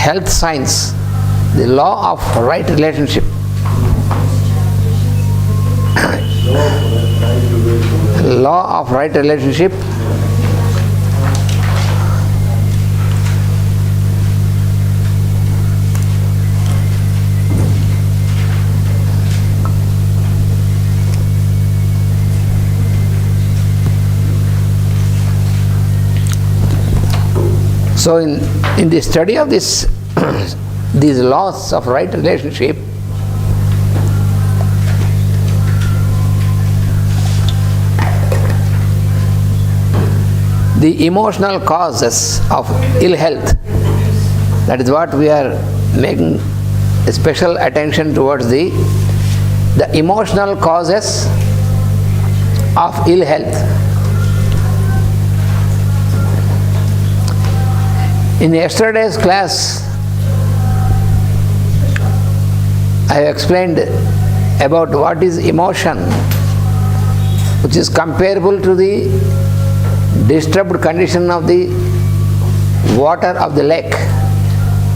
health science, the law of right relationship. Law of right relationship So in the study of this these laws of right relationship, the emotional causes of ill health, that is what we are making a special attention towards, the emotional causes of ill health. In yesterday's class, I have explained about what is emotion, which is comparable to the disturbed condition of the water of the lake.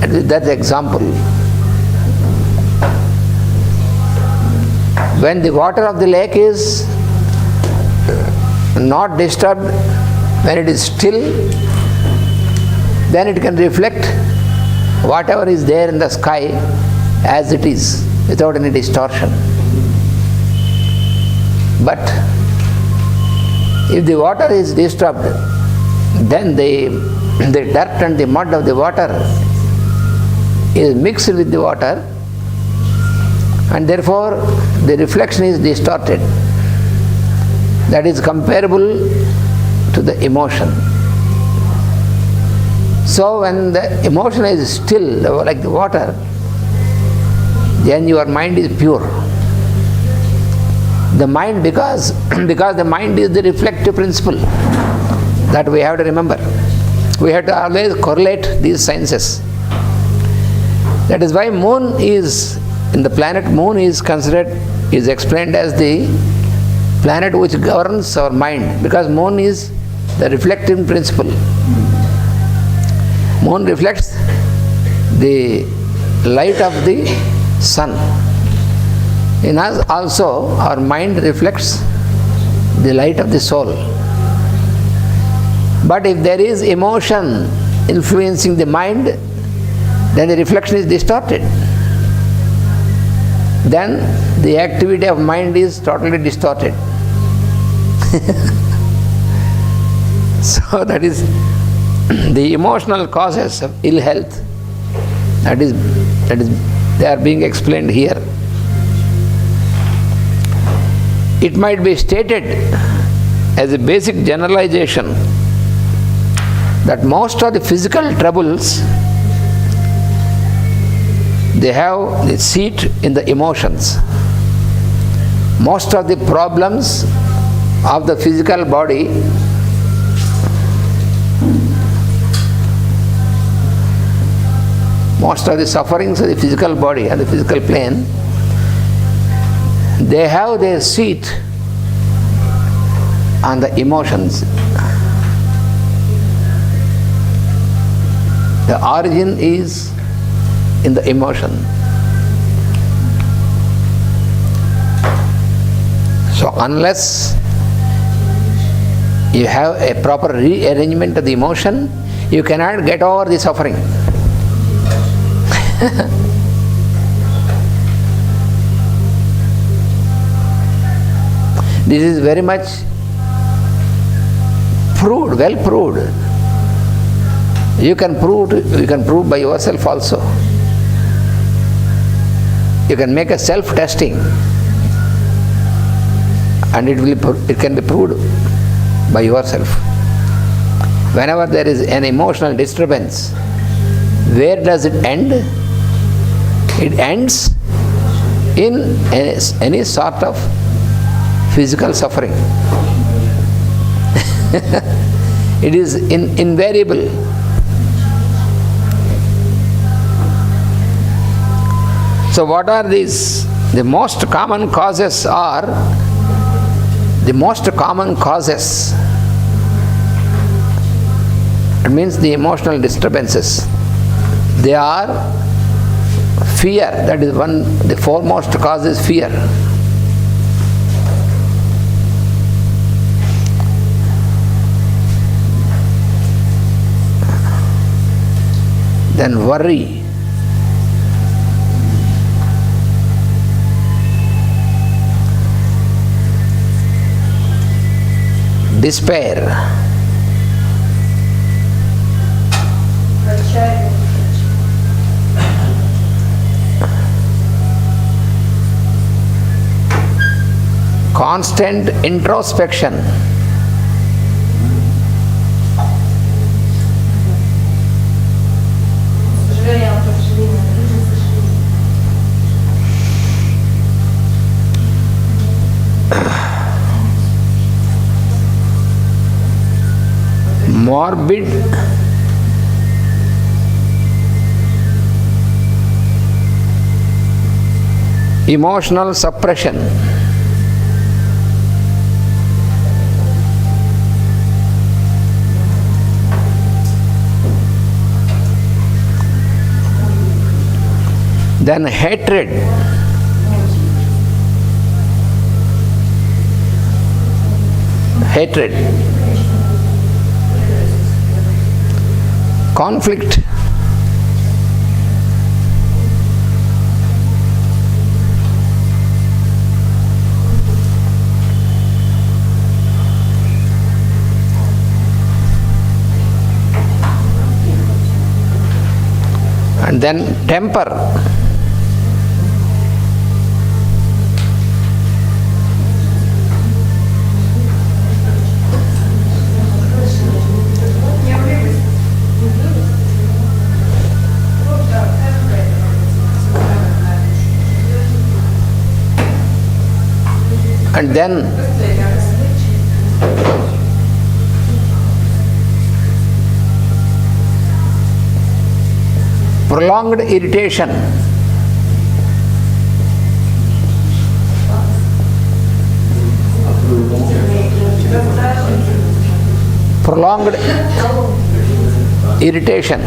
And with that example, when the water of the lake is not disturbed, when it is still, then it can reflect whatever is there in the sky as it is, without any distortion. But if the water is disturbed, then the dirt and the mud of the water is mixed with the water, and therefore the reflection is distorted. That is comparable to the emotion. So when the emotion is still, like the water, then your mind is pure. The mind, because the mind is the reflective principle, that we have to remember. We have to always correlate these sciences. That is why moon is, in the planet moon is considered, is explained as the planet which governs our mind, because moon is the reflective principle. Moon reflects the light of the sun. In us also, our mind reflects the light of the soul. But if there is emotion influencing the mind, then the reflection is distorted. Then the activity of mind is totally distorted. So that is the emotional causes of ill health. That is they are being explained here. It might be stated as a basic generalization that most of the physical troubles, they have the seat in the emotions. Most of the problems of the physical body most of the sufferings of the physical body and the physical plane, they have their seat on the emotions. The origin is in the emotion. So unless you have a proper rearrangement of the emotion, you cannot get over the suffering. This is very much proved, well proved. You can prove by yourself also. You can make a self-testing, and it can be proved by yourself. Whenever there is an emotional disturbance, where does it end? It ends in any sort of physical suffering. It is invariable. So what are these? The most common causes are, it means the emotional disturbances. They are fear. That is the foremost cause is fear. Then worry. Despair. Constant introspection. Morbid emotional suppression. Then hatred. Hatred. Conflict. And then temper. And then prolonged irritation. Prolonged irritation.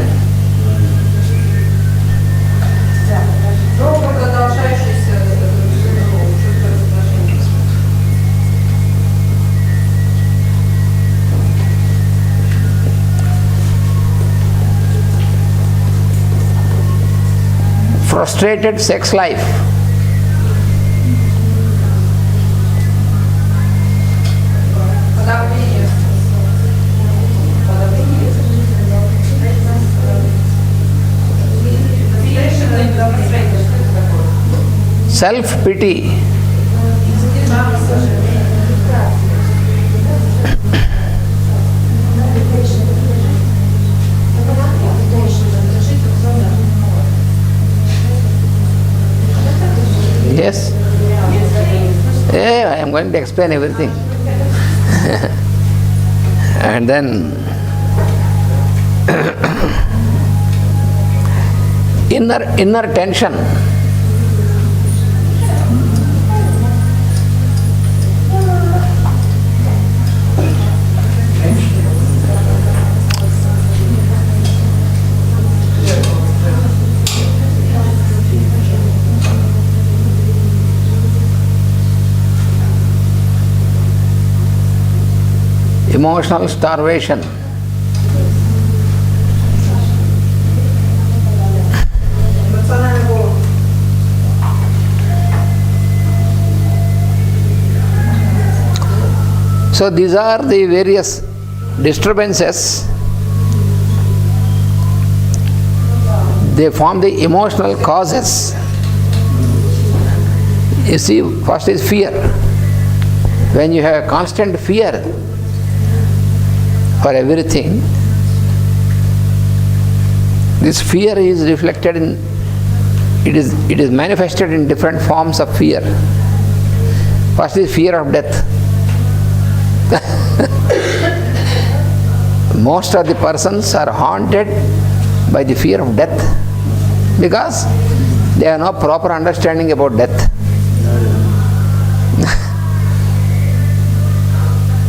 Frustrated sex life. Self-pity. Yes? Yeah, I am going to explain everything. And then inner tension. Emotional starvation. So these are the various disturbances. They form the emotional causes. You see, first is fear. When you have constant fear for everything, this fear is reflected in, it is manifested in different forms of fear. First is fear of death. Most of the persons are haunted by the fear of death because they have no proper understanding about death.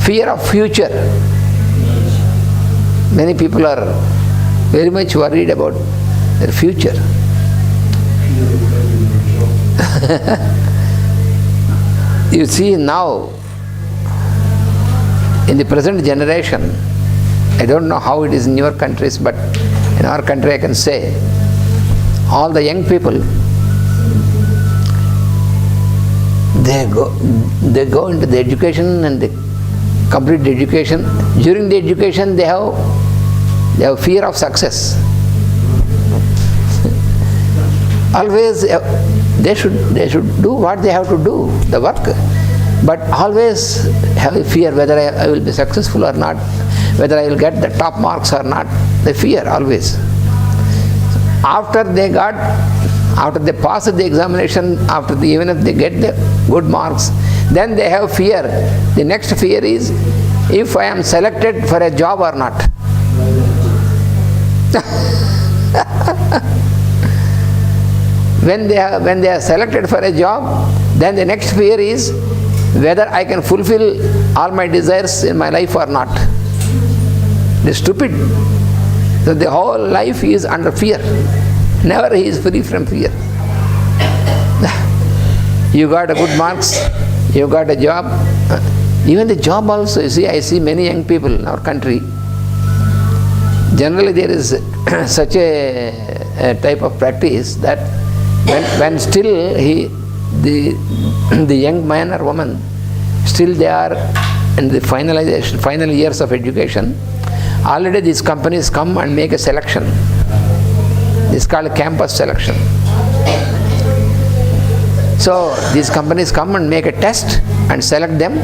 Fear of future. Many people are very much worried about their future. You see now, in the present generation, I don't know how it is in your countries, but in our country I can say, all the young people, they go into the education and they complete the education. During the education they have fear of success. Always they should do what they have to do, the work, but always have a fear whether I will be successful or not, whether I will get the top marks or not. They fear always. After they pass the examination, even if they get the good marks, then they have fear. The next fear is if I am selected for a job or not. When they are selected for a job, then the next fear is whether I can fulfill all my desires in my life or not. They're stupid. So the whole life is under fear. Never he is free from fear. You got a good marks, you got a job. Even the job also, you see, I see many young people in our country. Generally there is such a type of practice that when still the young man or woman, still they are in the final years of education, already these companies come and make a selection. This is called campus selection. So these companies come and make a test and select them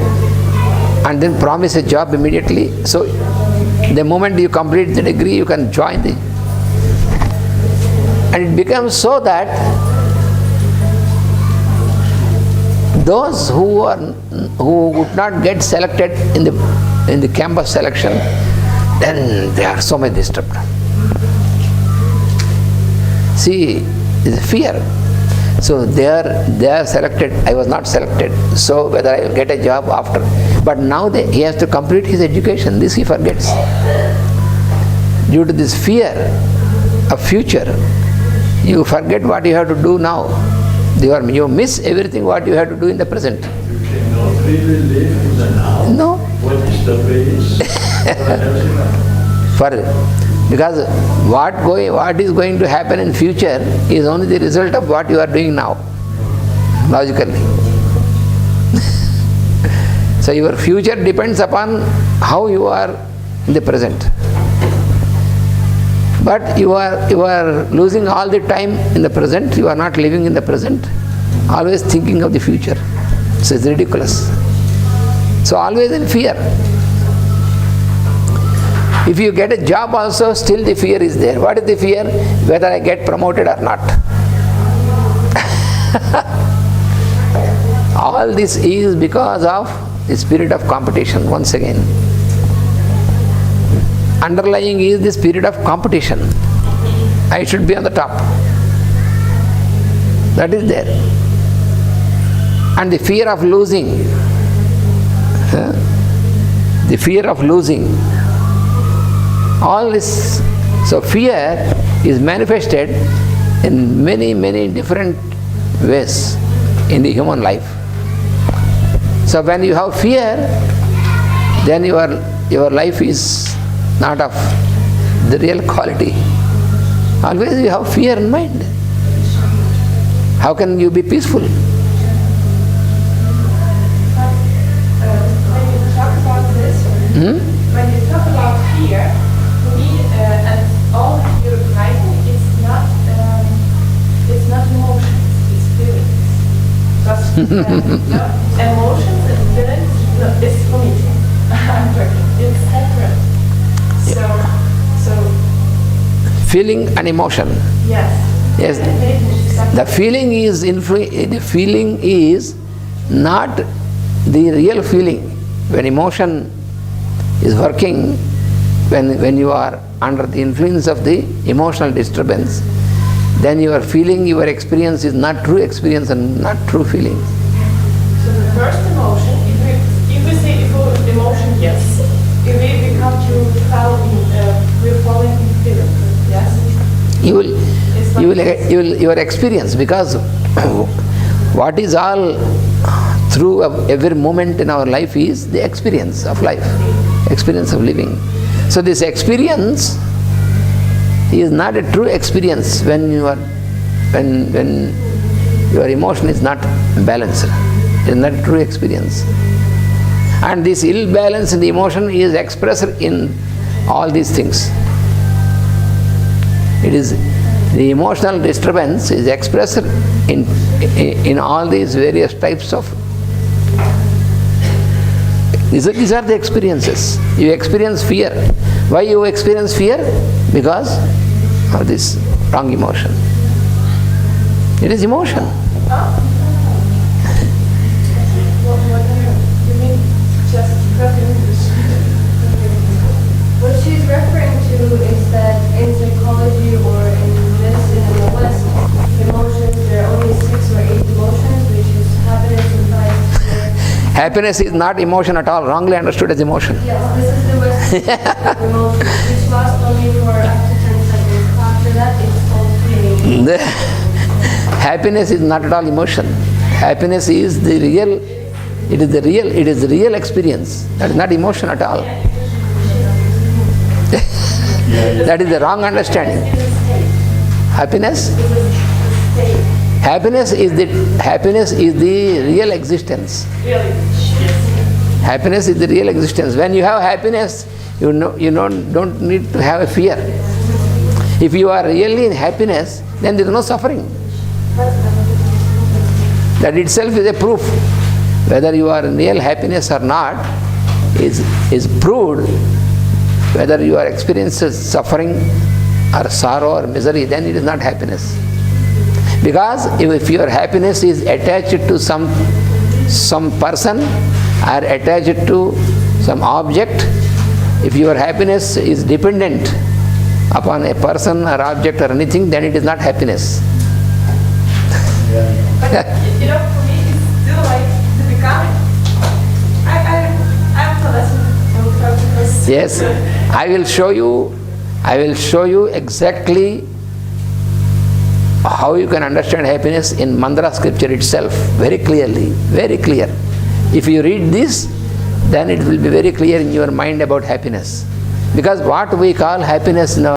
and then promise a job immediately. So the moment you complete the degree, you can join the... And it becomes so that those who would not get selected in the campus selection, then they are so much disturbed. See, it's fear. So they are selected, I was not selected, so whether I will get a job after. But now he has to complete his education, this he forgets. Due to this fear of future, you forget what you have to do now. You miss everything what you have to do in the present. You cannot really live in the now. No. What is the base for Because what is going to happen in future is only the result of what you are doing now, logically. So your future depends upon how you are in the present. But you are losing all the time in the present, you are not living in the present, always thinking of the future. So it's ridiculous. So always in fear. If you get a job also, still the fear is there. What is the fear? Whether I get promoted or not. All this is because of the spirit of competition, once again. Underlying is the spirit of competition. I should be on the top. That is there. And the fear of losing. The fear of losing. All this, so fear is manifested in many, many different ways in the human life. So when you have fear, then your life is not of the real quality. Always you have fear in mind. How can you be peaceful? When you talk about this, when you talk about fear, for me, and all your writing, it's not emotions, it's feelings. Because emotions and feelings, no, it's for me. I'm working. It's separate. So Feeling and emotion. yes. Yes. The feeling is not the real feeling. When emotion is working, when you are under the influence of the emotional disturbance, then your feeling, your experience is not true experience and not true feeling. So the first emotion, if we say emotion, yes, if we become to follow we're following feeling, yes? You will your experience, because what is all through every moment in our life is the experience of life, experience of living. So this experience is not a true experience when your emotion is not balanced. It is not a true experience. And this ill balance in the emotion is expressed in all these things. It is the emotional disturbance is expressed in all these various types of. These are the experiences. You experience fear. Why you experience fear? Because of this wrong emotion. It is emotion. You mean just English? What she's referring to is that in psychology or in medicine in the West, emotions, there are only 6 or 8 emotions, which is happiness, anxiety, fear. Happiness is not emotion at all, wrongly understood as emotion. Yes, this is the Western emotion, which lasts only for up to 10 seconds. After that, it's called feeling. Happiness is not at all emotion. Happiness is the real, it is the real experience. That is not emotion at all. That is the wrong understanding. Happiness? Happiness is the real existence. Happiness is the real existence. When you have happiness, you don't need to have a fear. If you are really in happiness, then there is no suffering. That itself is a proof. Whether you are in real happiness or not is proved. Whether you are experiencing suffering or sorrow or misery, then it is not happiness. Because if your happiness is attached to some person or attached to some object, if your happiness is dependent upon a person or object or anything, then it is not happiness. But for me, it's still like the becoming. I have to listen. Yes, I will show you exactly how you can understand happiness in Mandra scripture itself, very clearly, very clear. If you read this, then it will be very clear in your mind about happiness. Because what we call happiness in our